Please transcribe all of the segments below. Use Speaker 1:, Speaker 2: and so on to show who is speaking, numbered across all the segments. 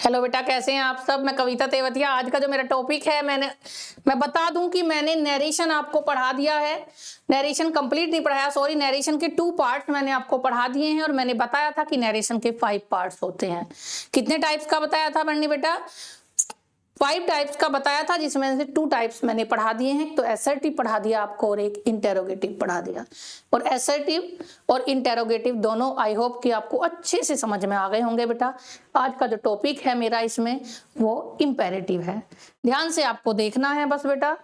Speaker 1: Hello बेटा, कैसे हैं आप सब। मैं कविता तेवतिया। आज का जो मेरा टॉपिक है, मैं बता दूं कि मैंने नरेशन आपको पढ़ा दिया है। नरेशन कंप्लीट नहीं पढ़ाया, सॉरी। नरेशन के 2 पार्ट्स मैंने आपको पढ़ा दिए हैं और मैंने बताया था कि नरेशन के 5 पार्ट्स होते हैं। कितने टाइप्स का बताया था बन्नी बेटा? 5 टाइप्स का बताया था, जिसमें से 2 टाइप्स मैंने पढ़ा दिए हैं। तो असर्टिव पढ़ा दिया आपको और एक इंटेरोगेटिव पढ़ा दिया। और असर्टिव और इंटेरोगेटिव दोनों आई होप कि आपको अच्छे से समझ में आ गए होंगे बेटा। आज का जो टॉपिक है मेरा इसमें वो इंपेरेटिव है। ध्यान से आपको देखना है बस बेटा।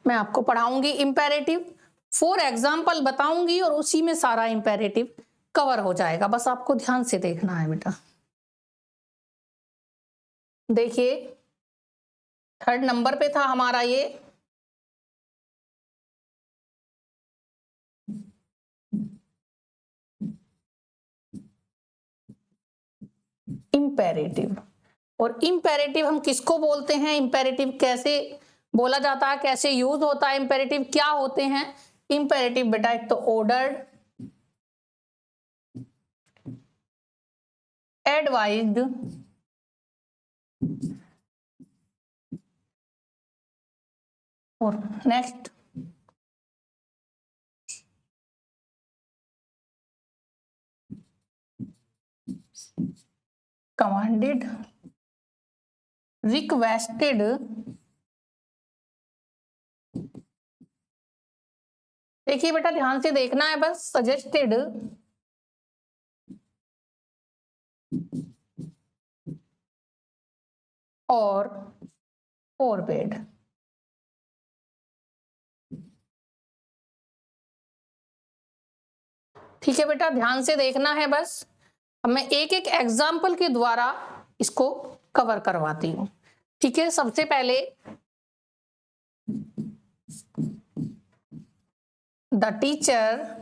Speaker 1: मैं आपको पढ़ाऊंगी इंपेरेटिव, 4 एग्जाम्पल बताऊंगी और उसी में सारा इंपेरेटिव कवर हो जाएगा। बस आपको ध्यान से देखना है बेटा। देखिए, 3rd नंबर पे था हमारा ये इंपेरेटिव। और इंपेरेटिव हम किसको बोलते हैं? इंपेरेटिव कैसे बोला जाता है, कैसे यूज होता है? इंपेरेटिव क्या होते हैं इंपेरेटिव बेटा? एक तो ऑर्डर्ड, एडवाइज्ड, और नेक्स्ट कमांडेड, रिक्वेस्टेड, देखिए बेटा ध्यान से देखना है बस, सजेस्टेड, और फोरबेड। ठीक है बेटा, ध्यान से देखना है बस। अब मैं एक एक एग्जाम्पल के द्वारा इसको कवर करवाती हूं। ठीक है, सबसे पहले the teacher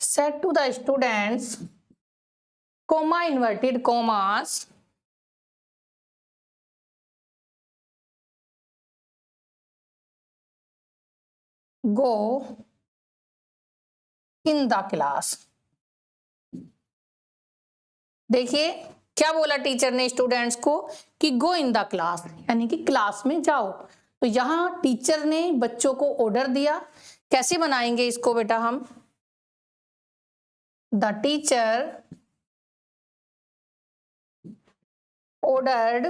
Speaker 1: said to the students, comma inverted commas, go in the class। देखिए क्या बोला टीचर ने स्टूडेंट्स को कि गो इन द क्लास, यानी कि क्लास में जाओ। तो यहां टीचर ने बच्चों को ऑर्डर दिया। कैसे बनाएंगे इसको बेटा हम? द टीचर ऑर्डर्ड,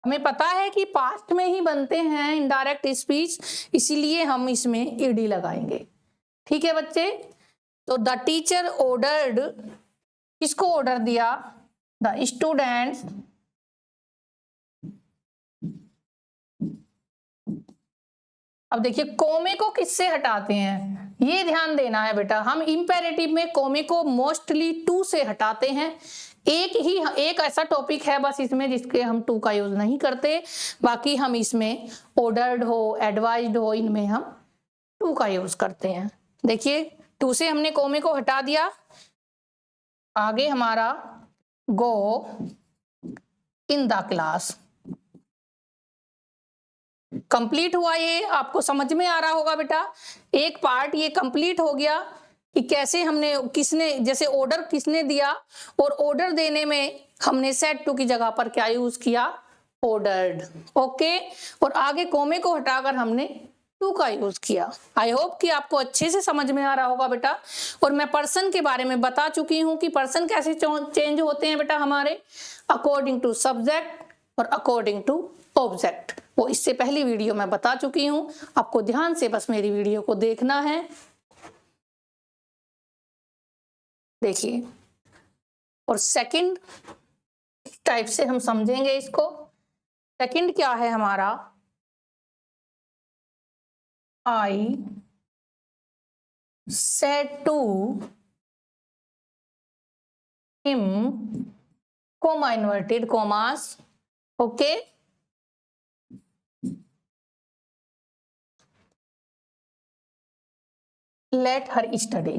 Speaker 1: हमें पता है कि पास्ट में ही बनते हैं इनडायरेक्ट स्पीच, इसीलिए हम इसमें ईडी लगाएंगे। ठीक है बच्चे, तो द टीचर ऑर्डर्ड, किसको ऑर्डर दिया? द स्टूडेंट्स अब देखिए कोमे को किससे हटाते हैं, ये ध्यान देना है बेटा। हम इंपेरेटिव में कोमे को मोस्टली टू से हटाते हैं। एक ऐसा टॉपिक है बस इसमें जिसके हम टू का यूज नहीं करते, बाकी हम इसमें ऑर्डर्ड हो, एडवाइज्ड हो, इनमें हम टू का यूज करते हैं। देखिए टू से हमने कोमे को हटा दिया। आगे हमारा गो इन द क्लास कंप्लीट हुआ। ये आपको समझ में आ रहा होगा बेटा। एक पार्ट ये कंप्लीट हो गया कि कैसे हमने, किसने, जैसे ऑर्डर किसने दिया, और ऑर्डर देने में हमने सेड टू की जगह पर क्या यूज किया? ऑर्डर्ड। ओके, और आगे कोमे को हटाकर हमने टू का यूज किया। आई होप कि आपको अच्छे से समझ में आ रहा होगा बेटा। और मैं पर्सन के बारे में बता चुकी हूं कि पर्सन कैसे चेंज होते हैं बेटा हमारे, अकॉर्डिंग टू सब्जेक्ट और अकॉर्डिंग टू ऑब्जेक्ट। वो इससे पहली वीडियो में बता चुकी हूं, आपको ध्यान से बस मेरी वीडियो को देखना है। देखिए, और सेकंड टाइप से हम समझेंगे इसको। सेकंड क्या है हमारा? I said to him, comma inverted commas, okay, let her study.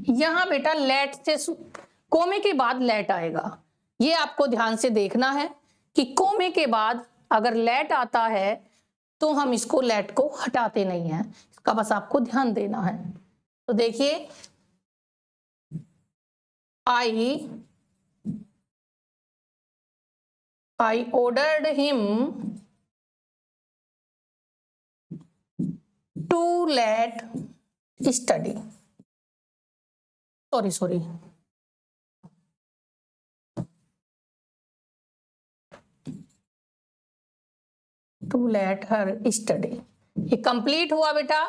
Speaker 1: यहां बेटा लेट से कोमे के बाद लेट आएगा, ये आपको ध्यान से देखना है कि कोमे के बाद अगर लेट आता है तो हम इसको लेट को हटाते नहीं हैं, इसका बस आपको ध्यान देना है। तो देखिए I ordered him to let study. Sorry. To let her study. ये कंप्लीट हुआ बेटा।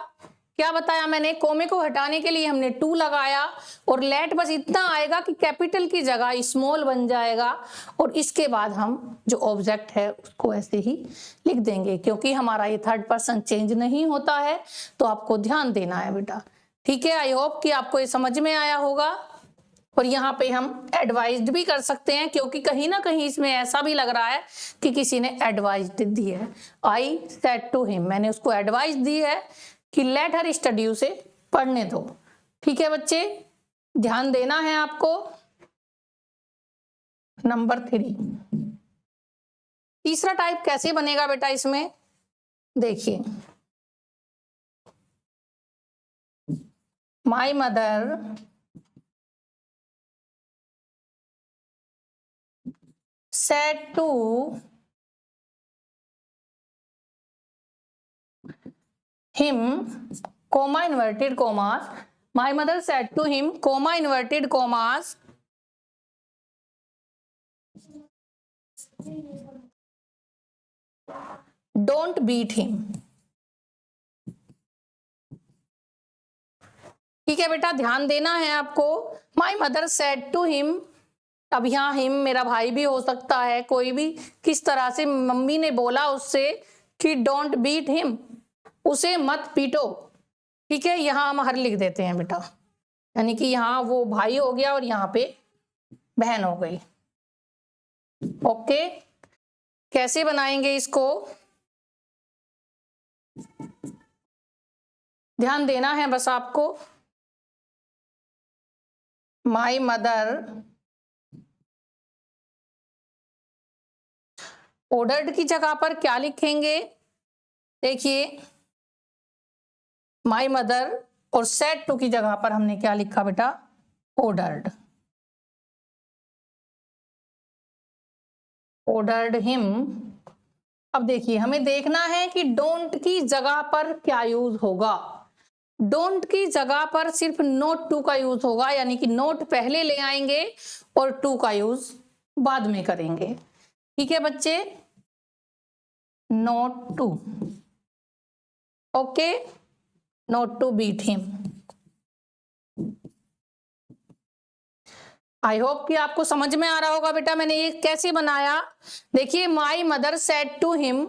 Speaker 1: क्या बताया मैंने, कोमे को हटाने के लिए हमने टू लगाया और लेट बस इतना आएगा कि कैपिटल की जगह स्मॉल बन जाएगा और इसके बाद हम जो ऑब्जेक्ट है उसको ऐसे ही लिख देंगे, क्योंकि हमारा ये थर्ड पर्सन चेंज नहीं होता है, तो आपको ध्यान देना है बेटा। ठीक है, आई होप कि आपको ये समझ में आया होगा। और यहाँ पे हम एडवाइज्ड भी कर सकते हैं, क्योंकि कहीं ना कहीं इसमें ऐसा भी लग रहा है कि किसी ने एडवाइस दी है। आई सेड टू हिम, मैंने उसको एडवाइस दी है कि लेट हर स्टडी, उसे पढ़ने दो। ठीक है बच्चे, ध्यान देना है आपको। नंबर 3, तीसरा टाइप कैसे बनेगा बेटा इसमें, देखिए my mother said to him, comma inverted commas, my mother said to him, comma inverted commas, don't beat him. ठीक है बेटा, ध्यान देना है आपको। my mother said to him, अब यहाँ हिम मेरा भाई भी हो सकता है, कोई भी, किस तरह से मम्मी ने बोला उससे कि डोंट बीट हिम, उसे मत पीटो। ठीक है, यहाँ हम हर लिख देते हैं बेटा, यानी कि यहाँ वो भाई हो गया और यहाँ पे बहन हो गई। ओके, कैसे बनाएंगे इसको, ध्यान देना है बस आपको। माई मदर ऑर्डर्ड की जगह पर क्या लिखेंगे, देखिए माई मदर और सेड टू की जगह पर हमने क्या लिखा बेटा, ऑर्डर्ड। Ordered him. अब देखिए हमें देखना है कि डोंट की जगह पर क्या यूज होगा। डोंट की जगह पर सिर्फ नोट टू का यूज होगा, यानी कि नोट पहले ले आएंगे और टू का यूज बाद में करेंगे। ठीक है बच्चे, not to, okay, not to beat him. I hope कि आपको समझ में आ रहा होगा बेटा मैंने ये कैसे बनाया। देखिए my mother said to him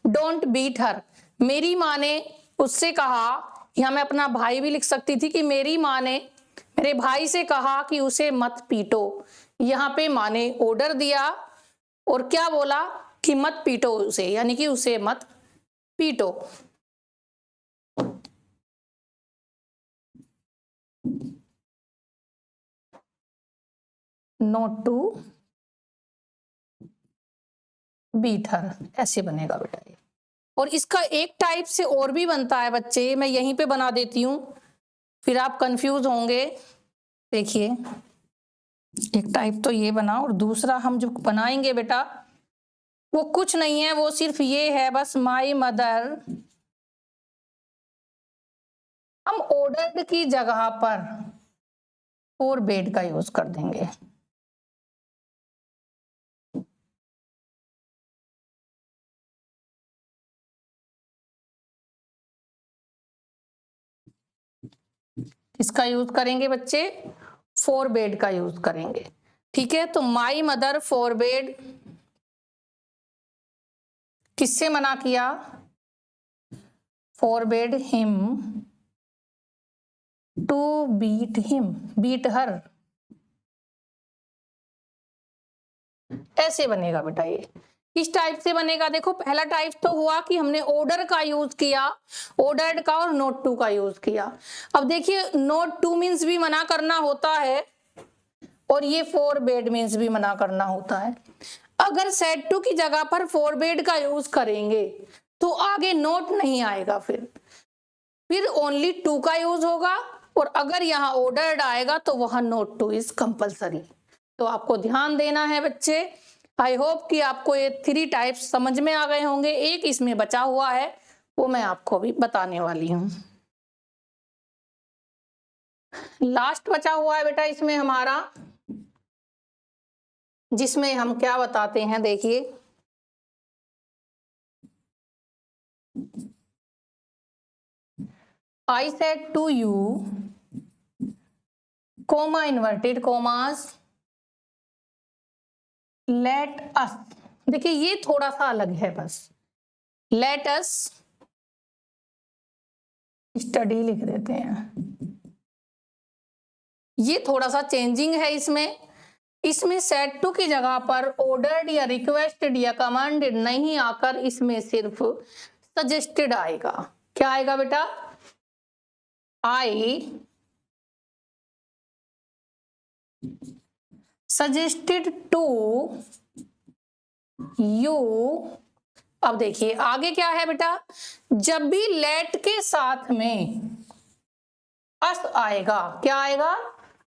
Speaker 1: don't beat her, मेरी माँ ने उससे कहा, यहाँ मैं अपना भाई भी लिख सकती थी कि मेरी माँ ने मेरे भाई से कहा कि उसे मत पीटो। यहाँ पे माँ ने ऑर्डर दिया और क्या बोला कि मत पीटो उसे, यानी कि उसे मत पीटो। नॉट टू बीट हर, ऐसे बनेगा बेटा ये। और इसका एक टाइप से और भी बनता है बच्चे, मैं यहीं पे बना देती हूं, फिर आप कंफ्यूज होंगे। देखिए एक टाइप तो ये बना, और दूसरा हम जो बनाएंगे बेटा वो कुछ नहीं है, वो सिर्फ ये है बस, माई मदर, हम ऑर्डर्ड की जगह पर फोर बेड का यूज कर देंगे। इसका यूज करेंगे बच्चे, फोर बेड का यूज करेंगे। ठीक है, तो माई मदर फोर बेड किससे मना किया, forbade him to beat him, beat her, ऐसे बनेगा बेटा ये। किस टाइप से बनेगा? देखो पहला टाइप तो हुआ कि हमने ऑर्डर का यूज किया, ऑर्डर्ड का, और नोट टू का यूज किया। अब देखिए नोट टू मीन्स भी मना करना होता है और ये फोरबेड मीन्स भी मना करना होता है। अगर सेड टू की जगह पर फोरबेड का यूज करेंगे तो आगे नोट नहीं आएगा, फिर ओनली टू का यूज होगा, और अगर यहाँ ऑर्डर्ड आएगा तो वहां नोट टू इज कंपलसरी। तो आपको ध्यान देना है बच्चे। आई होप कि आपको ये 3 टाइप्स समझ में आ गए होंगे। एक इसमें बचा हुआ है, वो मैं आपको भी बताने वाली हूँ। लास्ट बचा हुआ है बेटा इसमें हमारा, जिसमें हम क्या बताते हैं, देखिए I said to you, comma inverted commas, let us। देखिए ये थोड़ा सा अलग है, बस let us स्टडी लिख देते हैं। ये थोड़ा सा चेंजिंग है इसमें सेड टू की जगह पर ऑर्डर्ड या रिक्वेस्टेड या कमांडेड नहीं आकर इसमें सिर्फ सजेस्टेड आएगा। क्या आएगा बेटा? I suggested to you. अब देखिए आगे क्या है बेटा, जब भी लेट के साथ में अस आएगा, क्या आएगा?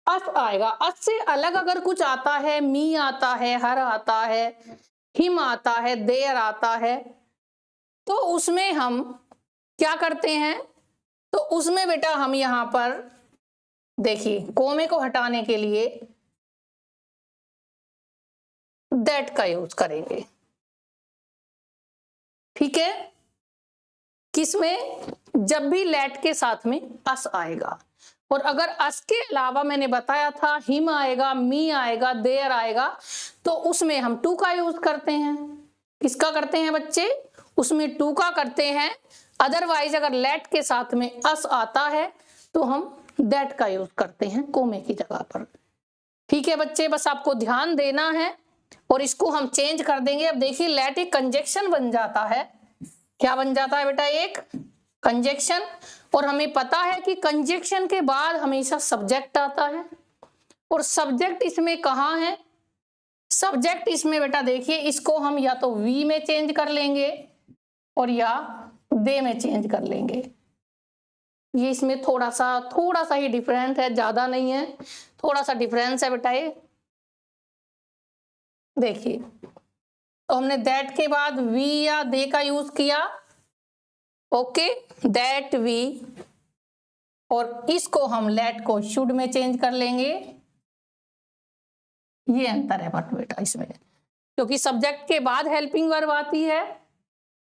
Speaker 1: अस आएगा। अस से अलग अगर कुछ आता है, मी आता है, हर आता है, हिम आता है, देयर आता है, तो उसमें हम क्या करते हैं? तो उसमें बेटा हम यहां पर देखिए कोमे को हटाने के लिए दैट का यूज करेंगे। ठीक है, किसमें? जब भी लेट के साथ में अस आएगा, और अगर अस के अलावा मैंने बताया था हिम आएगा, मी आएगा, देयर आएगा, तो उसमें हम टू का यूज करते हैं। किसका करते हैं बच्चे? उसमें टू का करते हैं। अदरवाइज अगर लेट के साथ में अस आता है तो हम दैट का यूज करते हैं कोमे की जगह पर। ठीक है बच्चे, बस आपको ध्यान देना है, और इसको हम चेंज कर देंगे। अब देखिए लेट एक कंजक्शन बन जाता है। क्या बन जाता है बेटा? एक कंजक्शन। और हमें पता है कि कंजक्शन के बाद हमेशा सब्जेक्ट आता है, और सब्जेक्ट इसमें कहाँ है? सब्जेक्ट इसमें बेटा देखिए, इसको हम या तो वी में चेंज कर लेंगे और या दे में चेंज कर लेंगे। ये इसमें थोड़ा सा ही डिफरेंस है, ज्यादा नहीं है, थोड़ा सा डिफरेंस है बेटा ये। देखिए तो हमने दैट के बाद वी या दे का यूज किया, ओके, दैट वी, और इसको हम लेट को शुड में चेंज कर लेंगे। ये अंतर है बट बेटा इसमें, क्योंकि सब्जेक्ट के बाद हेल्पिंग वर्ब आती है,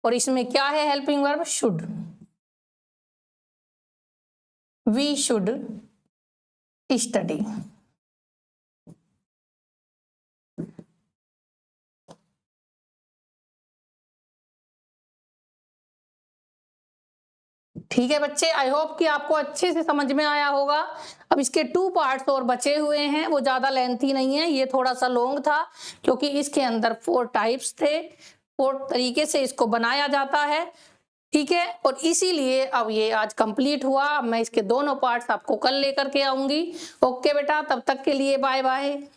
Speaker 1: और इसमें क्या है? Helping verb should. We should study. ठीक है बच्चे, आई होप कि आपको अच्छे से समझ में आया होगा। अब इसके 2 पार्ट्स और बचे हुए हैं, वो ज्यादा लेंथी नहीं है, ये थोड़ा सा लॉन्ग था क्योंकि इसके अंदर 4 टाइप्स थे, 4 तरीके से इसको बनाया जाता है। ठीक है, और इसीलिए अब ये आज कंप्लीट हुआ। मैं इसके दोनों पार्ट्स आपको कल लेकर के आऊंगी। ओके बेटा, तब तक के लिए बाय बाय।